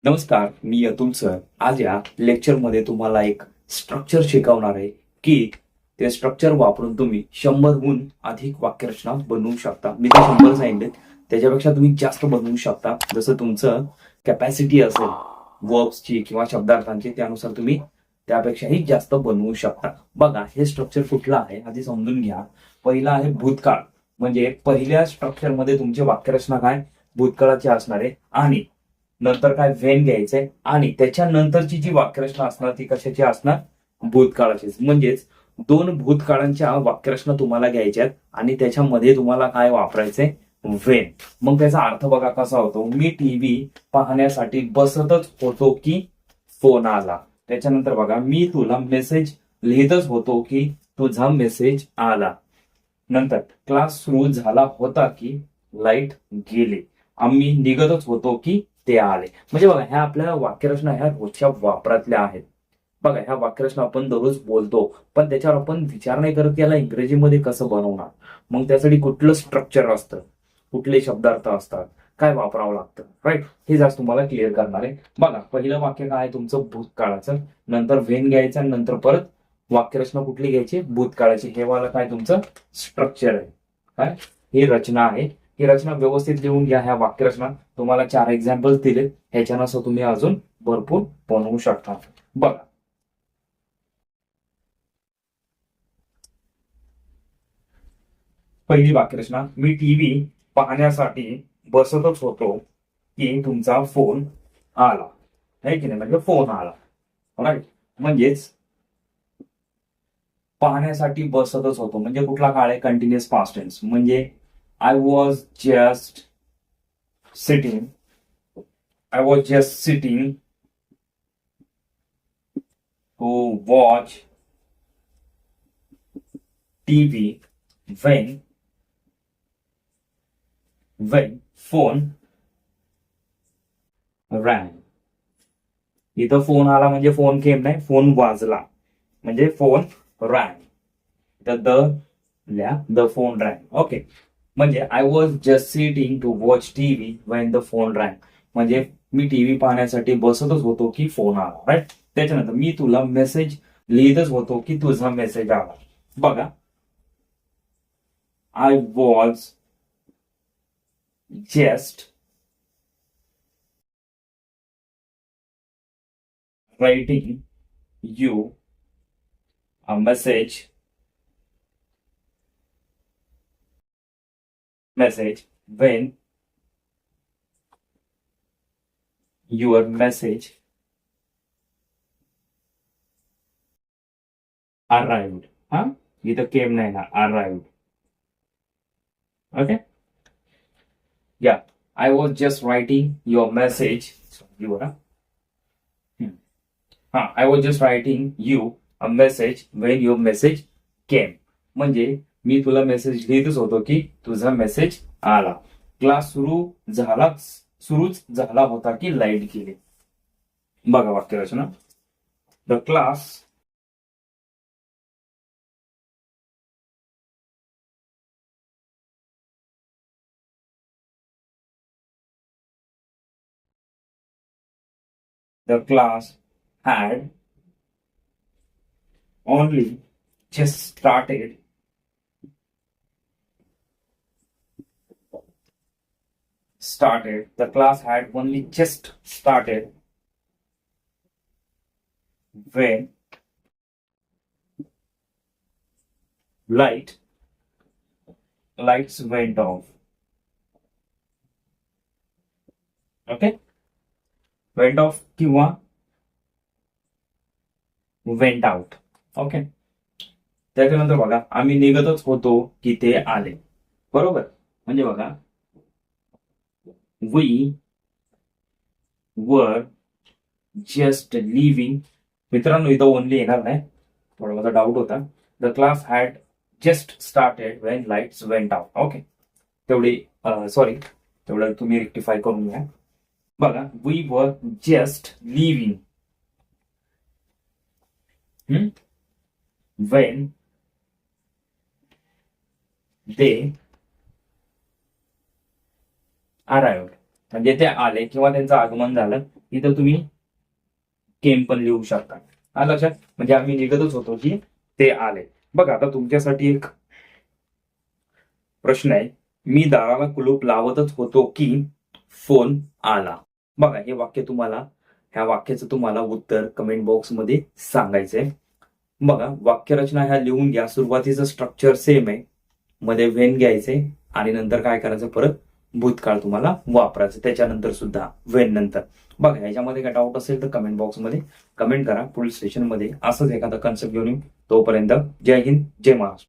नमस्कार, मी अतुल सर. आज या लेक्चरमध्ये तुम्हाला एक स्ट्रक्चर शिकवणार आहे की ते स्ट्रक्चर वापरून तुम्ही 100हून अधिक वाक्यरचना बनवू शकता. मी ते 100 सांगितले, त्याच्यापेक्षा तुम्ही जास्त बनवू शकता. जसं तुमचं कॅपॅसिटी असेल वर्ब्सची किंवा शब्दार्थांची, त्यानुसार तुम्ही त्यापेक्षाही जास्त बनवू शकता. बघा, हे स्ट्रक्चर कुठलं आहे आधी समजून घ्या. पहिला आहे भूतकाळ. म्हणजे पहिल्या स्ट्रक्चरमध्ये तुमची वाक्यरचना काय भूतकाळाची असणार आहे, आणि नंतर काय व्हेन घ्यायचंय, आणि त्याच्यानंतरची जी वाक्यरचना असणार ती कशाची असणार, भूतकाळाचीच. म्हणजेच दोन भूतकाळांच्या वाक्यरचना तुम्हाला घ्यायच्यात आणि त्याच्यामध्ये तुम्हाला काय वापरायचंय, व्हेन. मग त्याचा अर्थ बघा कसा होतो. मी टीव्ही पाहण्यासाठी बसतच होतो की फोन आला. त्याच्यानंतर बघा, मी तुला मेसेज लिहितच होतो की तुझा मेसेज आला. नंतर क्लास सुरू झाला होता की लाईट गेली. आम्ही निघतच होतो की ते आले. म्हणजे बघा, ह्या आपल्या वाक्यरचना ह्या रोजच्या वापरातल्या आहेत. बघा, ह्या वाक्यरचना आपण दररोज बोलतो, पण त्याच्यावर आपण विचार नाही करत याला इंग्रजीमध्ये कसं बनवणार. मग त्यासाठी कुठलं स्ट्रक्चर असतं, कुठले शब्दार्थ असतात, काय वापरावं लागतं, राईट, हे जास्त तुम्हाला क्लिअर करणार आहे. बघा, पहिलं वाक्य काय आहे तुमचं, भूतकाळाचं. नंतर व्हेन घ्यायचं, नंतर परत वाक्यरचना कुठली घ्यायची, भूतकाळाची. हे वाला काय तुमचं स्ट्रक्चर आहे. काय ही रचना आहे. ही रचना व्यवस्थित लिहून घ्या. ह्या वाक्यरचना तुम्हाला 4 एक्झाम्पल्स दिले, ह्याच्यानुसार तुम्ही अजून भरपूर बनवू शकता. बघा, पहिली वाक्यरचना, मी टीव्ही पाहण्यासाठी बसतच होतो की तुमचा फोन आला. आहे की नाही, म्हणजे फोन आला, राईट. म्हणजेच पाहण्यासाठी बसतच होतो म्हणजे कुठला काळ आहे, कंटिन्युअस पास्ट टेन्स. म्हणजे I was just sitting, I was just sitting to watch TV when phone rang. इथं फोन आला म्हणजे फोन केम नाही, फोन वाजला म्हणजे phone rang. The phone rang. Okay. म्हणजे I was just sitting to watch TV when the phone rang. म्हणजे मी TV पाहण्यासाठी बसतच होतो की फोन आला, राईट. त्याच्यानंतर मी तुला मेसेज लिहितच होतो की तुझा मेसेज आला. बघा, I was just writing you a message when your message arrived. हा, इथं केम नाही ना, arrived. Okay. Yeah, I was just writing your message. हा, I was just writing you a message when your message came. म्हणजे मी तुला message लिहितच होतो की तुझा मेसेज आला. क्लास सुरूच झाला होता की लाईट गेली. बघा वाक्यरचना, the class had only just started the class had only just started when lights went off. Okay. Went of किंवा वेंट आउट. ओके. त्याच्यानंतर बघा, आम्ही निघतच होतो की ते आले. बरोबर. म्हणजे बघा, वी वर जस्ट लिव्हिंग. मित्रांनो, इथं ओनली येणार नाही, थोडा माझा डाऊट होता. The class had just started when lights went out. Okay. तेवढी सॉरी, तेवढं तुम्ही रेक्टिफाय करून घ्या. बघा, we were just leaving when they arrived. म्हणजे ते आले किंवा त्यांचं आगमन झालं, इथं तुम्ही केम पण लिहू शकता. आलं लक्षात? म्हणजे आम्ही निघतच होतो की ते आले. बघा आता तुमच्यासाठी एक प्रश्न आहे. मी दाराला कुलूप लावतच होतो की फोन आला. बघा हे वाक्य तुम्हाला, ह्या वाक्याचं तुम्हाला उत्तर कमेंट बॉक्स मध्ये सांगायचंय. बघा वाक्यरचना ह्या लिहून घ्या. सुरुवातीचं स्ट्रक्चर सेम आहे, मध्ये व्हेन घ्यायचे आणि नंतर काय करायचं, परत भूतकाळ तुम्हाला वापरायचं, त्याच्यानंतर सुद्धा व्हेन नंतर. बघा ह्याच्यामध्ये काय डाऊट असेल तर कमेंट बॉक्स मध्ये कमेंट करा. पुढील सेशन मध्ये असंच एखादा कन्सेप्ट घेऊन येऊ. तोपर्यंत जय हिंद, जय महाराष्ट्र.